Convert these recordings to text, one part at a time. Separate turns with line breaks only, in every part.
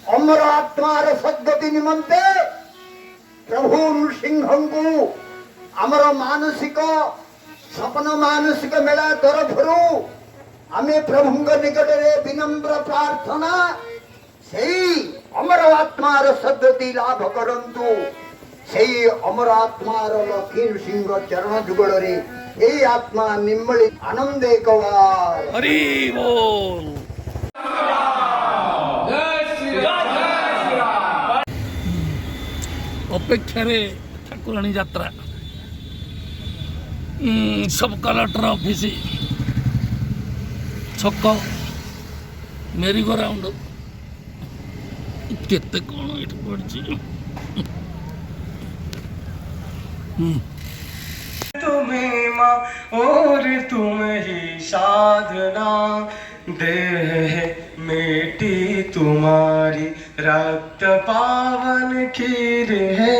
अमर आत्मार सद्गति निमंते प्रभु नृसिंह को आमर मानसिक सपन मानसिक मेला तरफ आमे प्रभु निकट में विनम्र प्रार्थना से अमर आत्मार सद्गति लाभ करंतु से अमर आत्मार लक्ष्मी नृसिंह चरण जुगल रे आत्मा निम्मली आनंदे कवार
हरि बोल। अपेक्षारे ठाकुराणी यात्रा सब कलेक्टर ऑफिस छक मेरी गो राउंड केते कौन ये पड़ी
तुम्हें माँ और तुम ही साधना देह मिट्टी तुम्हारी रक्त पावन खीर है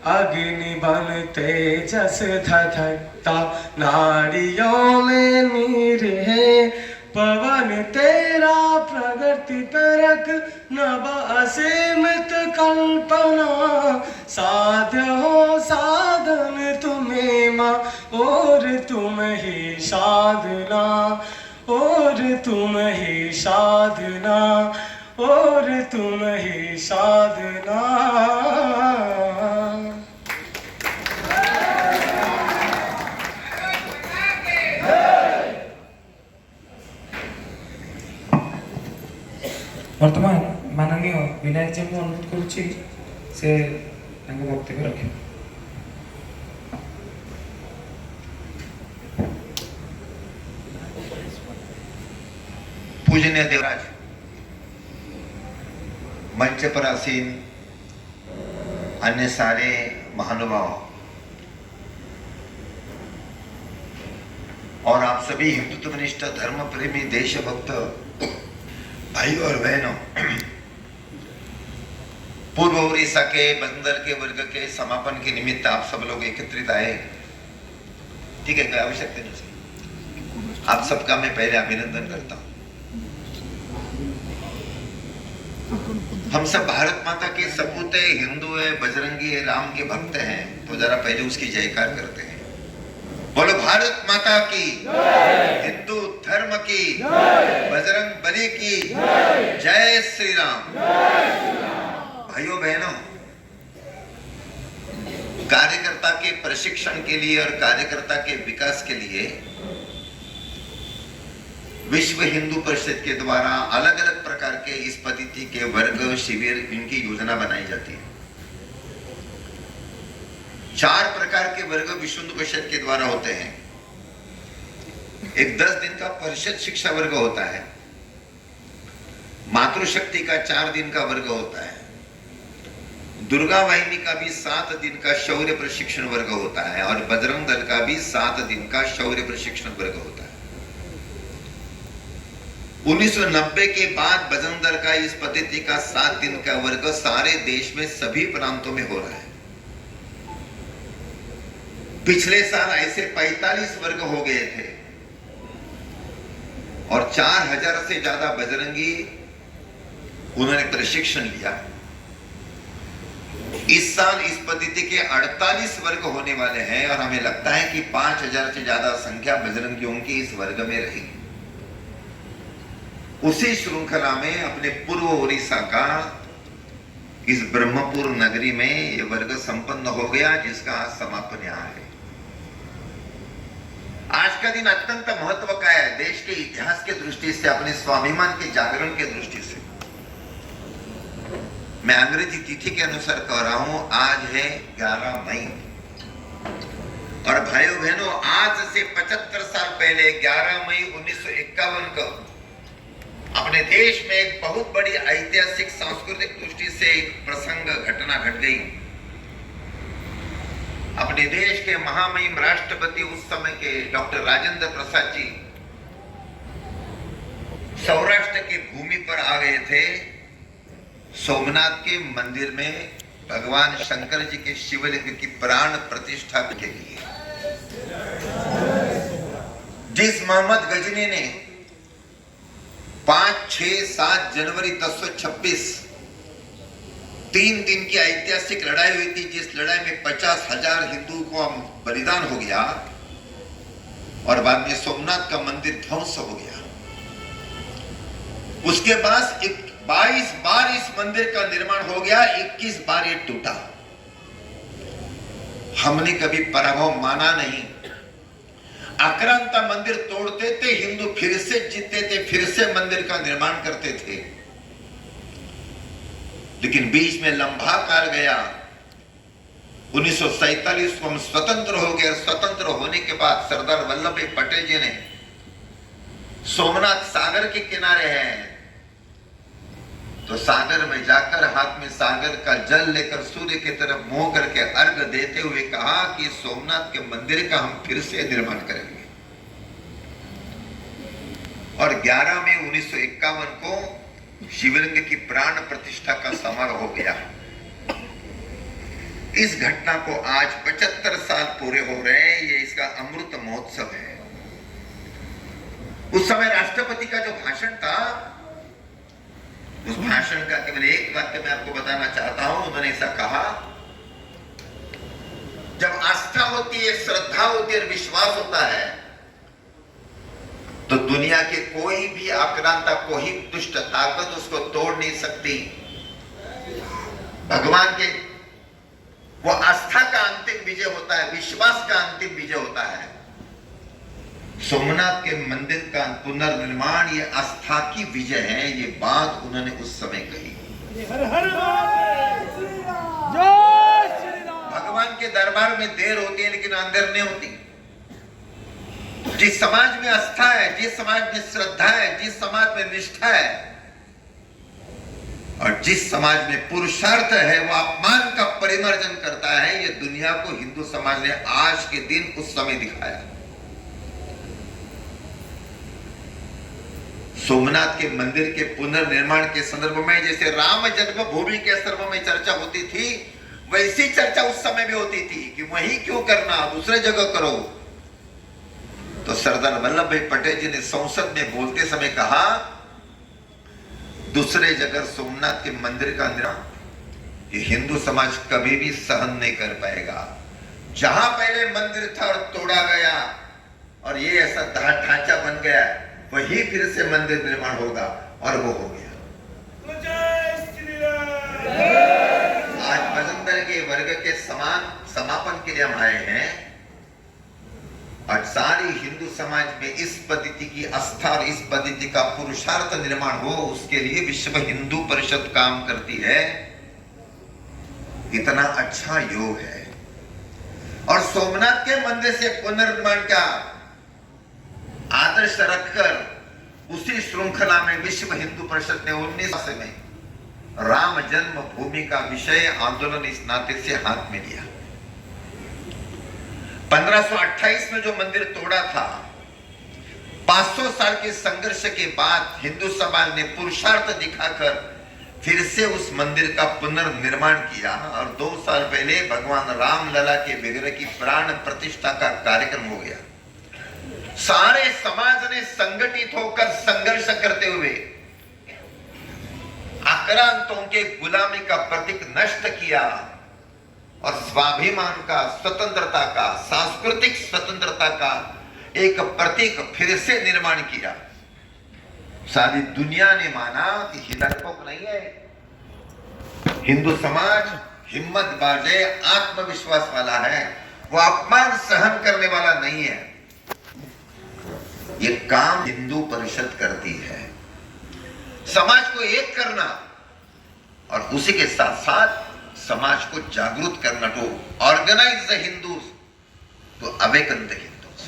अग्नि बन तेजस धधकता नारियों में नीर है पवन तेरा प्रगति परक नभ असीमित कल्पना साध्य हो साधन तुम्हें माँ और तुम ही साधना और तुम ही साधना और तुम ही साधना।
वर्तमान माननीय विनायक जी को अनुरोध करुच्ची से वक्तव्य रखे।
पूजनीय देवराज, मंच पर आसीन अन्य सारे महानुभाव और आप सभी हिंदुत्वनिष्ठ धर्म प्रेमी देशभक्त भाई और बहनों, पूर्व उड़ीसा के बंदर के वर्ग के समापन के निमित्त आप सब लोग एकत्रित आए, ठीक है, कोई आवश्यकता नहीं। आप सबका मैं पहले अभिनंदन करता हूं। हम सब भारत माता के सपूते हिंदू है, बजरंगी है, राम के भक्त हैं, तो जरा पहले उसकी जयकार करते हैं। बोलो भारत माता की, हिंदू धर्म की, बजरंग बली की जय श्री राम। भाइयों बहनों, कार्यकर्ता के प्रशिक्षण के लिए और कार्यकर्ता के विकास के लिए विश्व हिंदू परिषद के द्वारा अलग अलग प्रकार के इस पद्धति के वर्ग शिविर इनकी योजना बनाई जाती है। 4 प्रकार के वर्ग विश्व हिंदू परिषद के द्वारा होते हैं। एक 10 दिन का परिषद शिक्षा वर्ग होता है, मातृशक्ति का 4 दिन का वर्ग होता है, दुर्गा वाहिनी का भी 7 दिन का शौर्य प्रशिक्षण वर्ग होता है और बजरंग दल का भी 7 दिन का शौर्य प्रशिक्षण वर्ग होता है। 1990 के बाद बजरंग दल का इस पद्धति का 7 दिन का वर्ग सारे देश में सभी प्रांतों में हो रहा है। पिछले साल ऐसे 45 वर्ग हो गए थे और 4000 से ज्यादा बजरंगी उन्होंने प्रशिक्षण लिया। इस साल इस पद्धति के 48 वर्ग होने वाले हैं और हमें लगता है कि 5000 से ज्यादा संख्या बजरंगियों की इस वर्ग में रहेगी। उसी श्रृंखला में अपने पूर्व उड़ीसा का इस ब्रह्मपुर नगरी में यह वर्ग संपन्न हो गया, जिसका आज समापन यहाँ है। आज का दिन अत्यंत महत्व का है, देश के इतिहास के दृष्टि से, अपने स्वाभिमान के जागरण के दृष्टि से। मैं अंग्रेजी तिथि के अनुसार कह रहा हूं, आज है 11 मई और भाइयों बहनों, आज से 75 साल पहले 11 मई 1951 को अपने देश में एक बहुत बड़ी ऐतिहासिक सांस्कृतिक दृष्टि से एक प्रसंग घटना घट गई। अपने देश के महामहिम राष्ट्रपति उस समय के डॉक्टर राजेंद्र प्रसाद जी सौराष्ट्र की भूमि पर आ गए थे, सोमनाथ के मंदिर में भगवान शंकर जी के शिवलिंग की प्राण प्रतिष्ठा के लिए। जिस मोहम्मद गजनी ने 5, 6, 7 जनवरी 1026 3 दिन की ऐतिहासिक लड़ाई हुई थी, जिस लड़ाई में 50,000 हिंदुओं को बलिदान हो गया और बाद में सोमनाथ का मंदिर ध्वंस हो गया। उसके बाद 22 बार इस मंदिर का निर्माण हो गया, 21 बार ये टूटा। हमने कभी पराभव माना नहीं। आक्रांता मंदिर तोड़ते थे, हिंदू फिर से जीतते थे, फिर से मंदिर का निर्माण करते थे। लेकिन बीच में लंबा काल गया। 1947 को हम स्वतंत्र हो गए। स्वतंत्र होने के बाद सरदार वल्लभ भाई पटेल जी ने सोमनाथ सागर के किनारे हैं, तो सागर में जाकर हाथ में सागर का जल लेकर सूर्य की तरफ मुंह करके अर्घ देते हुए कहा कि सोमनाथ के मंदिर का हम फिर से निर्माण करेंगे। और 11 मई 1951 को शिवलिंग की प्राण प्रतिष्ठा का समारोह हो गया। इस घटना को आज 75 साल पूरे हो रहे हैं। ये इसका अमृत महोत्सव है। उस समय राष्ट्रपति का जो भाषण था, उस भाषण का केवल एक वाक्य मैं आपको बताना चाहता हूं। उन्होंने ऐसा कहा, जब आस्था होती है, श्रद्धा होती है और विश्वास होता है, तो दुनिया के कोई भी आक्रांता, कोई दुष्ट ताकत उसको तोड़ नहीं सकती। भगवान के वो आस्था का अंतिम विजय होता है, विश्वास का अंतिम विजय होता है। सोमनाथ के मंदिर का पुनर्निर्माण ये आस्था की विजय है। ये बात उन्होंने उस समय कही। भगवान के दरबार में देर होती है, लेकिन अंदर नहीं होती। जिस समाज में आस्था है, जिस समाज में श्रद्धा है, जिस समाज में निष्ठा है और जिस समाज में पुरुषार्थ है, वो अपमान का परिमार्जन करता है। ये दुनिया को हिंदू समाज ने आज के दिन उस समय दिखाया। सोमनाथ के मंदिर के पुनर्निर्माण के संदर्भ में जैसे राम जन्मभूमि के संदर्भ में चर्चा होती थी, वैसी चर्चा उस समय भी होती थी कि वहीं क्यों करना, दूसरे जगह करो। तो सरदार वल्लभ भाई पटेल जी ने संसद में बोलते समय कहा, दूसरे जगह सोमनाथ के मंदिर का निर्माण ये हिंदू समाज कभी भी सहन नहीं कर पाएगा। जहां पहले मंदिर था और तोड़ा गया और ये ऐसा ढांचा बन गया, वही फिर से मंदिर निर्माण होगा, और वो हो गया। आज भजन दल के वर्ग के समापन के लिए हम आए हैं और सारी हिंदू समाज में इस पद्धति की आस्था और इस पद्धति का पुरुषार्थ निर्माण हो, उसके लिए विश्व हिंदू परिषद काम करती है। इतना अच्छा योग है। और सोमनाथ के मंदिर से पुनर्निर्माण का आदर्श रखकर उसी श्रृंखला में विश्व हिंदू परिषद ने 19 में राम जन्मभूमि का विषय आंदोलन इस नाते से हाथ में लिया। 1528 में जो मंदिर तोड़ा था, 500 साल के संघर्ष के बाद हिंदू समाज ने पुरुषार्थ दिखाकर फिर से उस मंदिर का पुनर्निर्माण किया। और 2 साल पहले भगवान राम लला के विग्रह की प्राण प्रतिष्ठा का कार्यक्रम हो गया। सारे समाज ने संगठित होकर संघर्ष करते हुए आक्रांतों के गुलामी का प्रतीक नष्ट किया और स्वाभिमान का, स्वतंत्रता का, सांस्कृतिक स्वतंत्रता का एक प्रतीक फिर से निर्माण किया। सारी दुनिया ने माना कि हिंदुत्व नहीं है, हिंदू समाज हिम्मत बाजे, आत्मविश्वास वाला है, वो अपमान सहन करने वाला नहीं है। ये काम हिंदू परिषद करती है, समाज को एक करना और उसी के साथ साथ समाज को जागरूक करना। To organise the Hindus, to awaken the Hindus.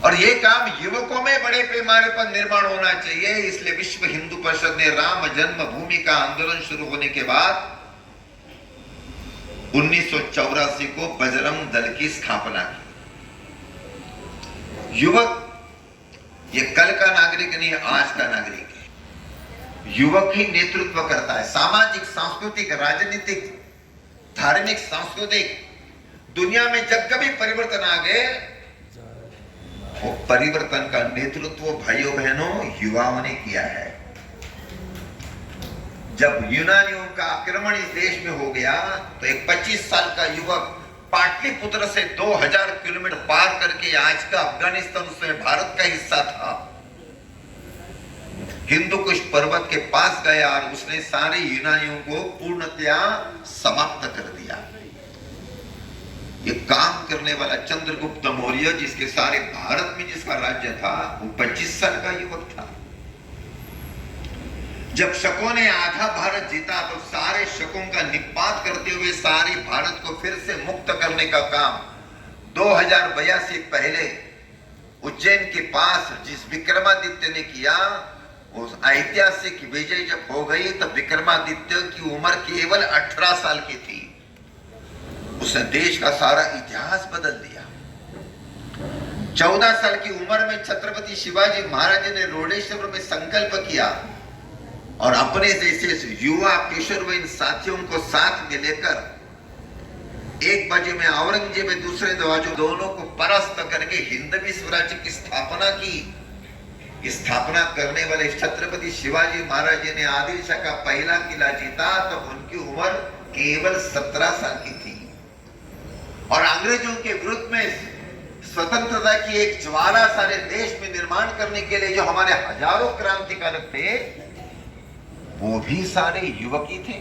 और ये काम युवकों में बड़े पैमाने पर निर्माण होना चाहिए। इसलिए विश्व हिंदू परिषद ने राम जन्मभूमि का आंदोलन शुरू होने के बाद 1984 को बजरंग दल की स्थापना की। युवक ये कल का नागरिक नहीं, आज का नागरिक है। युवक ही नेतृत्व करता है। सामाजिक, सांस्कृतिक, राजनीतिक, धार्मिक, सांस्कृतिक दुनिया में जब कभी परिवर्तन आ गए, वो परिवर्तन का नेतृत्व भाइयों बहनों युवाओं ने किया है। जब यूनानियों का आक्रमण इस देश में हो गया तो एक 25 साल का युवक पाटलिपुत्र से 2000 किलोमीटर पार करके आज का अफगानिस्तान उसमें भारत का हिस्सा था, हिंदू कुश पर्वत के पास गया और उसने सारे यूनानियों को पूर्णतया समाप्त कर दिया। ये काम करने वाला चंद्रगुप्त मौर्य, जिसके सारे भारत में जिसका राज्य था, वो 25 साल का युवक था। जब शकों ने आधा भारत जीता तो सारे शकों का निपात करते हुए सारे भारत को फिर से मुक्त करने का काम 2082 पहले उज्जैन के पास जिस विक्रमादित्य ने किया, उस ऐतिहासिक विजय जब हो गई तब विक्रमादित्य की उम्र केवल 18 साल की थी। उसने देश का सारा इतिहास बदल दिया। 14 साल की उम्र में छत्रपति शिवाजी महाराज ने रोडेश्वर में संकल्प किया और अपने जैसे युवा किशोरवयीन साथियों को साथ में लेकर एक बाजू में औरंगजेब, दूसरे बाजू दोनों को परास्त करके हिंदवी स्वराज्य की स्थापना की। स्थापना करने वाले छत्रपति शिवाजी महाराज ने आदिल शाह का पहला किला जीता तब उनकी उम्र केवल 17 साल की थी और अंग्रेजों के विरुद्ध में स्वतंत्रता की एक ज्वाला सारे देश में निर्माण करने के लिए जो हमारे हजारों क्रांतिकारक थे वो भी सारे युवक ही थे।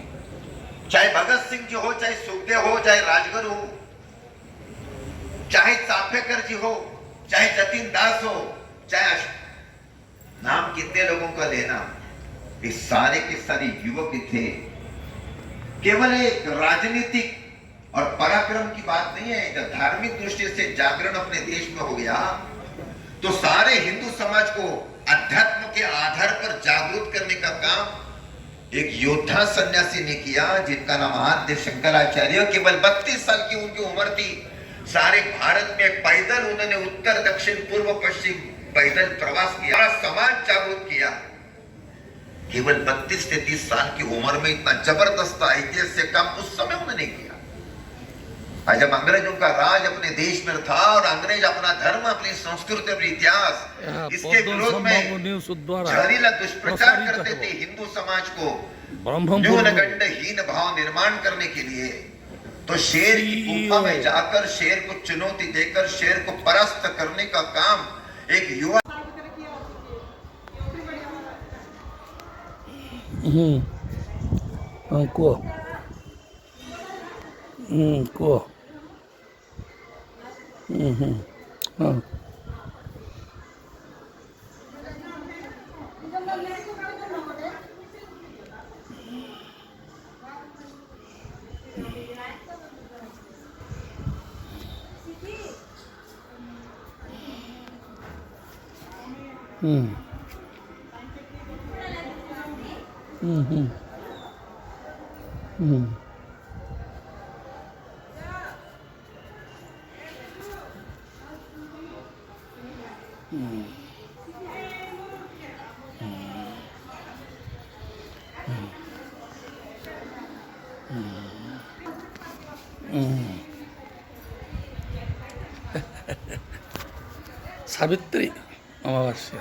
चाहे भगत सिंह जी हो, चाहे सुखदेव हो, चाहे राजगुरु हो, चाहे चापेकर जी हो, चाहे जतिन दास हो, चाहे नाम कितने लोगों का लेना, ये सारे के सारे युवक ही थे। केवल एक राजनीतिक और पराक्रम की बात नहीं है, जब धार्मिक दृष्टि से जागरण अपने देश में हो गया तो सारे हिंदू समाज को अध्यात्म के आधार पर जागरूक करने का काम एक योद्धा सन्यासी ने किया जिनका नाम आद्य शंकराचार्य। केवल 32 साल की उनकी उम्र थी। सारे भारत में पैदल उन्होंने उत्तर दक्षिण पूर्व पश्चिम पैदल प्रवास किया, समाज जागरूक किया। केवल 32 से 30 साल की उम्र में इतना जबरदस्त ऐतिहासिक काम उस समय उन्होंने किया। आज जब अंग्रेजों का राज अपने देश में था और अंग्रेज अपना धर्म, अपनी संस्कृति, अपनी इतिहास इसके विरोध में जहरीला दुष्प्रचार करते थे हिंदू समाज को न्यूनगंडहीन भाव निर्माण करने के लिए, तो शेर की गुफा में जाकर शेर को चुनौती देकर शेर को परास्त करने का काम एक युवा
सावित्री अमावस्या।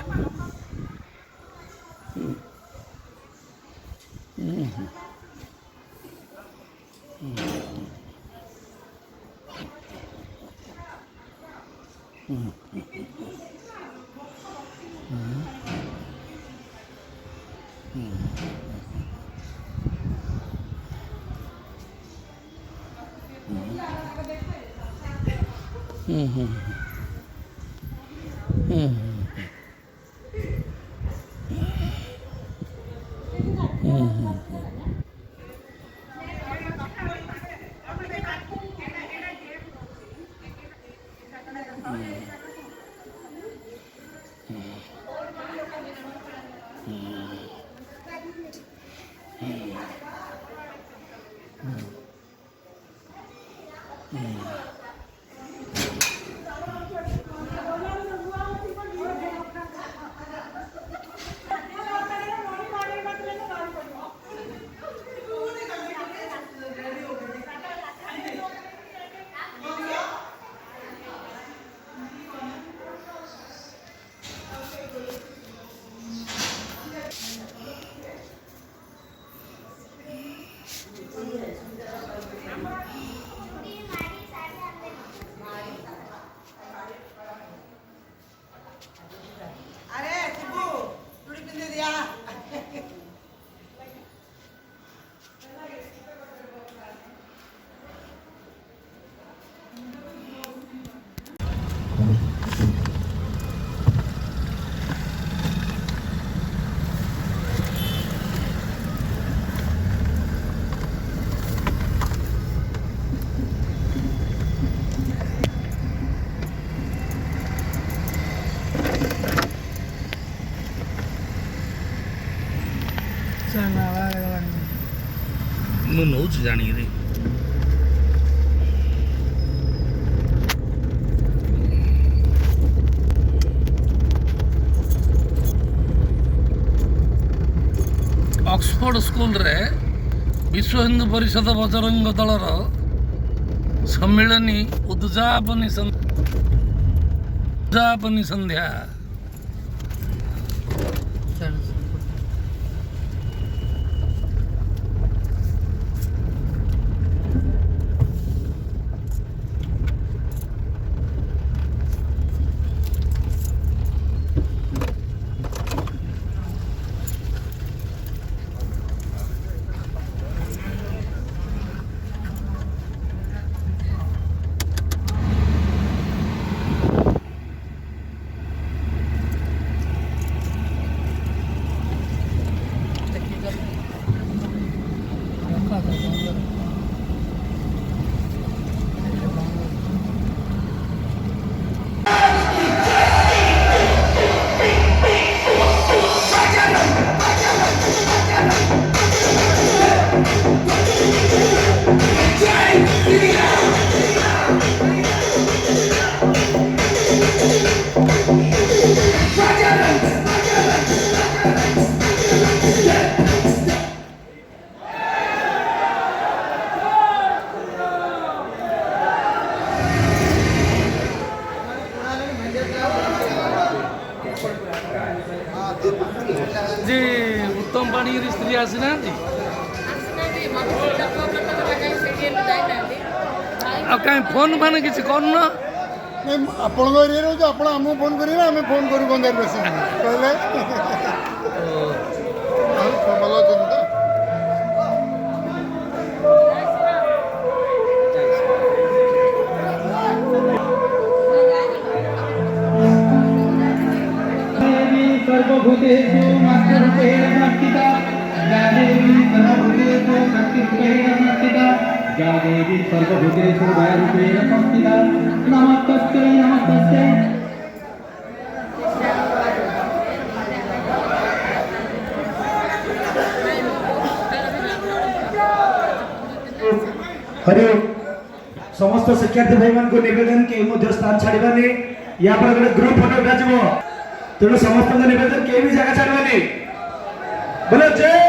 ମୁଁ ନଉଛି ଜାଣିକିରି। ଅକ୍ସଫୋର୍ଡ ସ୍କୁଲରେ ବିଶ୍ୱ ହିନ୍ଦୁ ପରିଷଦ ବଜରଙ୍ଗ ଦଳର ସମ୍ମିଳନୀ ଉଦ୍ଯାପନୀ ସନ୍ଧ୍ୟା। ଯେ ଉତ୍ତମ ପାଣିଗ୍ରୀ ସ୍ତ୍ରୀ ଆସିନାହାନ୍ତି ଆଉ କାହିଁ ଫୋନ୍ ଫାନ୍ କିଛି କରୁନ?
ଆପଣଙ୍କ ଏରିଆରେ ରହୁଛୁ, ଆପଣ ଆମକୁ ଫୋନ୍ କରିବେ, ଆମେ ଫୋନ୍ କରୁ ଗଞ୍ଜାରେ ବେଶୀ କହିଲେ ଭଲ ଅଛନ୍ତି ତ?
सर्वभूतेषु मातृरूपेण संस्थिता या देवी सर्वभूतेषु शक्तिरूपेण संस्थिता या देवी सर्वभूतेषु दयारूपेण संस्थिता नमस्तस्यै नमस्तस्यै।
हरि समस्त शिक्षार्थी भाई मान को निवेदन के मध्य स्थान छाड़बानी या पर गोटे ग्रुप फोटो उठाଯିବ तेणु समस्त निवेदन के भी जगह छाड़बानी बोलो जय